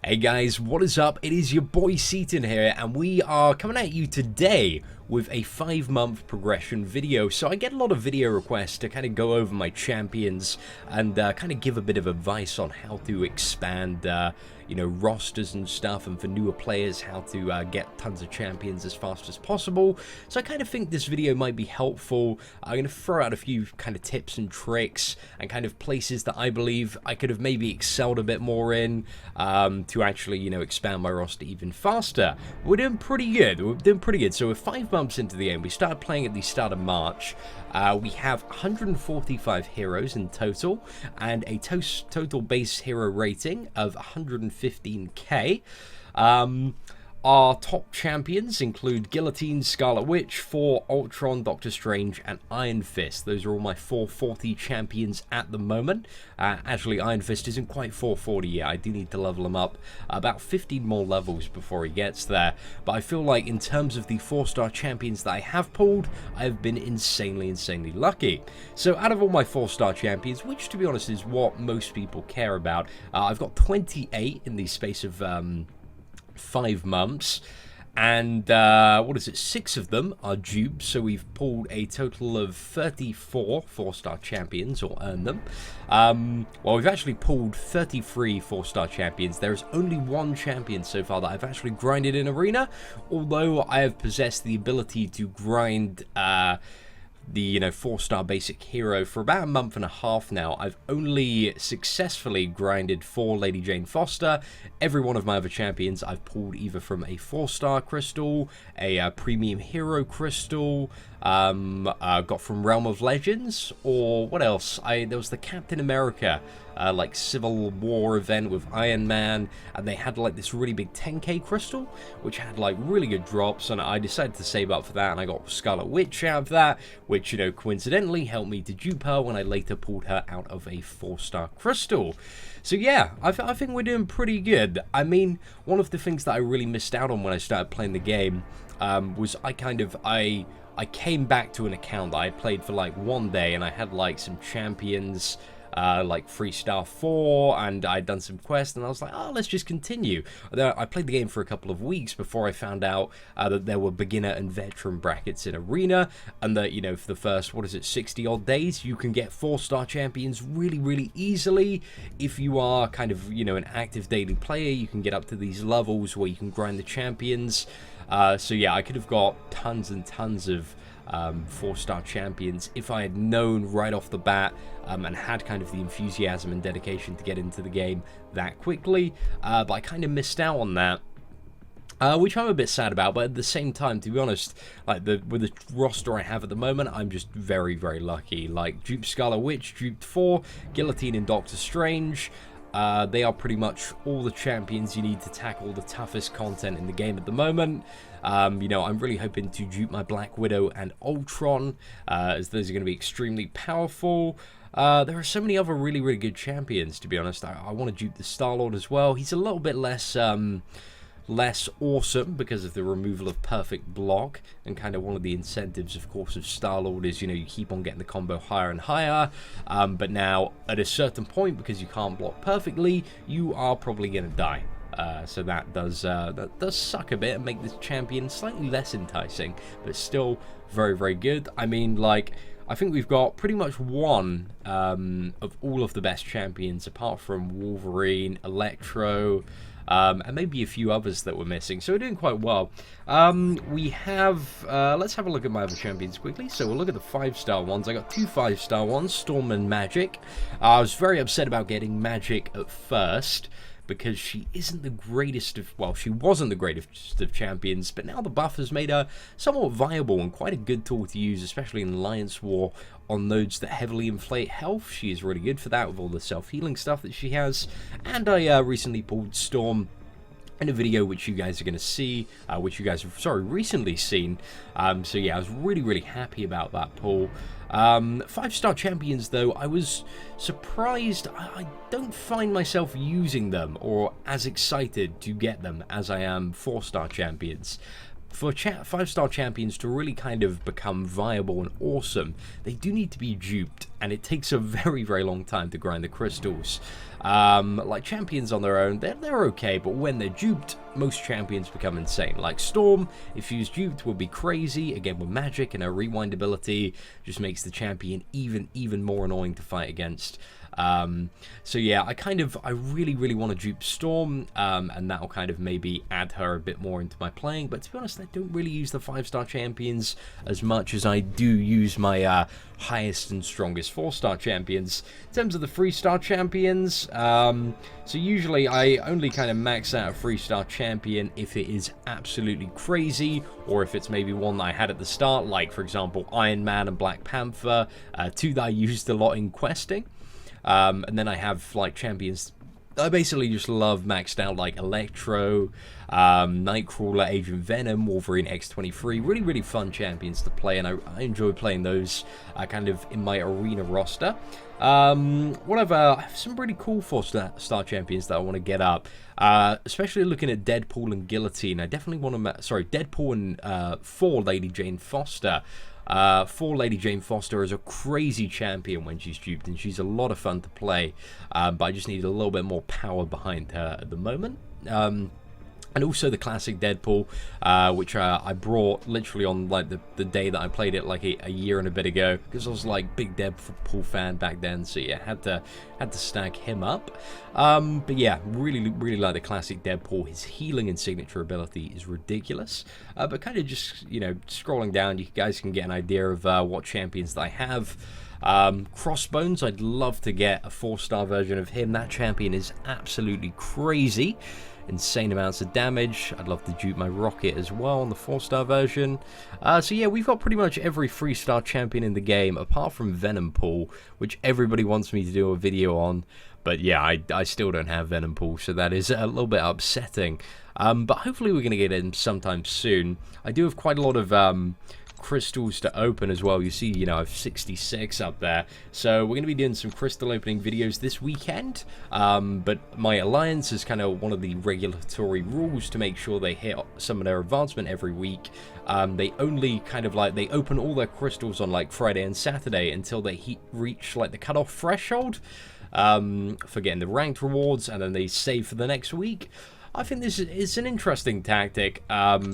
Hey guys, what is up? It is your boy Seatin here, and we are coming at you today with a 5-month progression video. So I get a lot of video requests to kind of go over my champions and kind of give a bit of advice on how to expand rosters and stuff, and for newer players how to get tons of champions as fast as possible. So I kind of think this video might be helpful. I'm going to throw out a few kind of tips and tricks and kind of places that I believe I could have maybe excelled a bit more in to actually, expand my roster even faster. We're doing pretty good. So we're 5 months into the game. We started playing at the start of March. We have 145 heroes in total and a total base hero rating of 115k. Our top champions include Guillotine, Scarlet Witch, Thor, Ultron, Doctor Strange, and Iron Fist. Those are all my 440 champions at the moment. Actually, Iron Fist isn't quite 440 yet. I do need to level him up about 15 more levels before he gets there. But I feel like in terms of the 4-star champions that I have pulled, I've been insanely lucky. So out of all my 4-star champions, which to be honest is what most people care about, I've got 28 in the space of 5 months, and 6 of them are dupes, so we've pulled a total of 34 4-star champions, or earned them. Well, we've actually pulled 33 4-star champions. There is only one champion so far that I've actually grinded in Arena, although I have possessed the ability to grind the 4-star basic hero for about a month and a half now. I've only successfully grinded for Lady Jane Foster. Every one of my other champions I've pulled either from a 4-star crystal, a premium hero crystal, got from Realm of Legends, or what else? There was the Captain America like Civil War event with Iron Man, and they had like this really big 10k crystal which had like really good drops, and I decided to save up for that, and I got Scarlet Witch out of that, which coincidentally helped me to dupe her when I later pulled her out of a 4-star crystal. So yeah, I think we're doing pretty good. I mean, one of the things that I really missed out on when I started playing the game was I came back to an account that I played for like one day, and I had like some champions like 3-star 4, and I'd done some quests, and I was like, oh, let's just continue. I played the game for a couple of weeks before I found out that there were beginner and veteran brackets in Arena, and that, for the first, 60 odd days, you can get 4-star champions really easily. If you are kind of, an active daily player, you can get up to these levels where you can grind the champions. So yeah, I could have got tons and tons of 4-star champions if I had known right off the bat and had kind of the enthusiasm and dedication to get into the game that quickly, but I kind of missed out on that, which I'm a bit sad about. But at the same time, to be honest, like with the roster I have at the moment, I'm just very lucky. Like duped Scarlet Witch, duped Thor, Guillotine, and Doctor Strange. They are pretty much all the champions you need to tackle the toughest content in the game at the moment. I'm really hoping to dupe my Black Widow and Ultron, as those are going to be extremely powerful. There are so many other really good champions, to be honest. I want to dupe the Star-Lord as well. He's a little bit less awesome because of the removal of perfect block, and kind of one of the incentives, of course, of Star-Lord is, you keep on getting the combo higher and higher, but now at a certain point, because you can't block perfectly, you are probably going to die. So that does suck a bit and make this champion slightly less enticing, but still very good. I mean, like, I think we've got pretty much one of all of the best champions, apart from Wolverine, Electro, and maybe a few others that we're missing. So we're doing quite well. We have, let's have a look at my other champions quickly. So we'll look at the 5-star ones. I got 2 5-star ones, Storm and Magic. I was very upset about getting Magic at first, because she isn't the greatest of, well, she wasn't the greatest of champions, but now the buff has made her somewhat viable and quite a good tool to use, especially in Alliance War on nodes that heavily inflate health. She is really good for that with all the self-healing stuff that she has. And I recently pulled Storm in a video which you guys are going to see, which you guys have, recently seen. So yeah, I was really happy about that pull. 5-star champions, though, I was surprised. I don't find myself using them or as excited to get them as I am 4-star champions. for 5-star champions to really kind of become viable and awesome, they do need to be duped, and it takes a very, very long time to grind the crystals. Like champions on their own, they're okay, but when they're duped, most champions become insane. Like Storm, if she's duped, will be crazy. Again, with magic and her rewind ability, just makes the champion even more annoying to fight against. So yeah, I really want to dupe Storm, and that'll kind of maybe add her a bit more into my playing, but to be honest, I don't really use the 5-star champions as much as I do use my highest and strongest 4-star champions. In terms of the 3-star champions, so usually I only kind of max out a 3-star champion if it is absolutely crazy, or if it's maybe one that I had at the start, like for example Iron Man and Black Panther, two that I used a lot in questing. And then I have like champions I basically just love maxed out, like Electro, Nightcrawler, Agent Venom, Wolverine X-23. Really fun champions to play, and I enjoy playing those kind of in my arena roster. Whatever, I have some really cool 4-star champions that I want to get up, especially looking at Deadpool and Guillotine. I definitely want to, Deadpool and 4 Lady Jane Foster. 4 Lady Jane Foster is a crazy champion when she's duped, and she's a lot of fun to play, but I just need a little bit more power behind her at the moment. And also the classic Deadpool, which I brought literally on like the day that I played it, like a year and a bit ago, because I was like big Deadpool fan back then. So yeah, had to snag him up. But yeah, really like the classic Deadpool. His healing and signature ability is ridiculous. But kind of just, you know, scrolling down, you guys can get an idea of what champions that I have. Crossbones, I'd love to get a 4-star version of him. That champion is absolutely crazy. Insane amounts of damage. I'd love to dupe my Rocket as well on the 4-star version. So yeah, we've got pretty much every 3-star champion in the game, apart from Venom Pool, which everybody wants me to do a video on. But yeah, I still don't have Venom Pool, so that is a little bit upsetting. But hopefully we're going to get in sometime soon. I do have quite a lot of crystals to open as well. You see, you know, I have 66 up there, so we're going to be doing some crystal opening videos this weekend. But my alliance is kind of one of the regulatory rules to make sure they hit some of their advancement every week. They only kind of like, they open all their crystals on like Friday and Saturday until they reach like the cutoff threshold for getting the ranked rewards, and then they save for the next week. I think this is an interesting tactic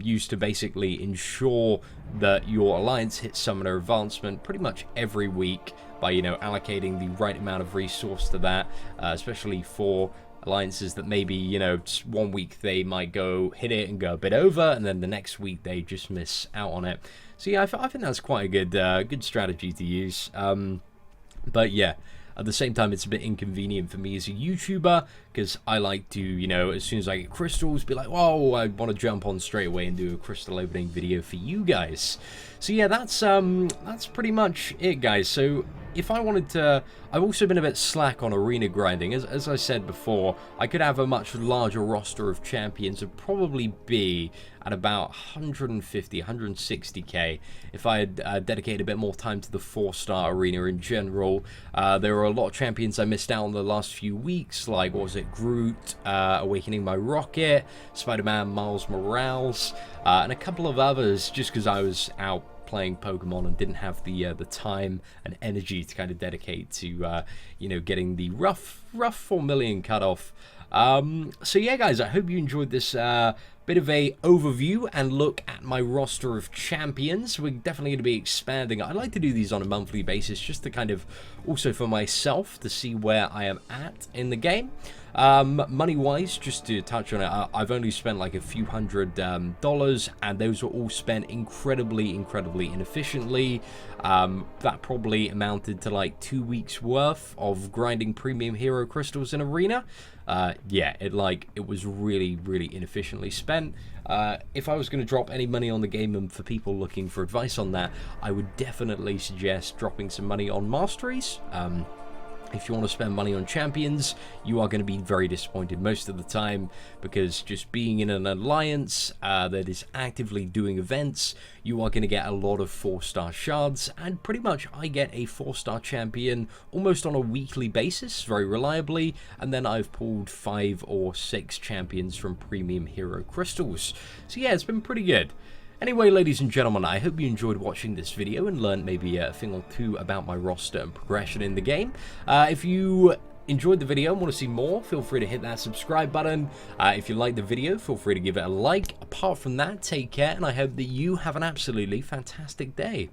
used to basically ensure that your alliance hits summoner advancement pretty much every week by, you know, allocating the right amount of resource to that, especially for alliances that maybe, you know, just one week they might go hit it and go a bit over, and then the next week they just miss out on it. So yeah, I think that's quite a good strategy to use. But yeah, at the same time, it's a bit inconvenient for me as a YouTuber, because I like to, you know, as soon as I get crystals, be like, whoa, I want to jump on straight away and do a crystal opening video for you guys. So yeah, that's pretty much it, guys. So if I wanted to, I've also been a bit slack on arena grinding. As I said before, I could have a much larger roster of champions. It'd probably be at about 150, 160k if I had dedicated a bit more time to the 4-star arena in general. There were a lot of champions I missed out on the last few weeks, like, what was it, Groot, Awakening My Rocket, Spider-Man Miles Morales, and a couple of others, just because I was out playing Pokemon and didn't have the time and energy to kind of dedicate to you know, getting the rough 4 million cutoff. So yeah, guys, I hope you enjoyed this bit of a overview and look at my roster of champions. We're definitely going to be expanding. I like to do these on a monthly basis, just to kind of also for myself to see where I am at in the game. Money-wise, just to touch on it, I've only spent like a few $100, and those were all spent incredibly inefficiently. That probably amounted to like 2 weeks worth of grinding premium hero crystals in arena. Yeah, it was really inefficiently spent. If I was going to drop any money on the game, and for people looking for advice on that, I would definitely suggest dropping some money on masteries. If you want to spend money on champions, you are going to be very disappointed most of the time, because just being in an alliance that is actively doing events, you are going to get a lot of 4-star shards, and pretty much I get a 4-star champion almost on a weekly basis, very reliably, and then I've pulled 5 or 6 champions from premium hero crystals. So yeah, it's been pretty good. Anyway, ladies and gentlemen, I hope you enjoyed watching this video and learned maybe a thing or two about my roster and progression in the game. If you enjoyed the video and want to see more, feel free to hit that subscribe button. If you liked the video, feel free to give it a like. Apart from that, take care, and I hope that you have an absolutely fantastic day.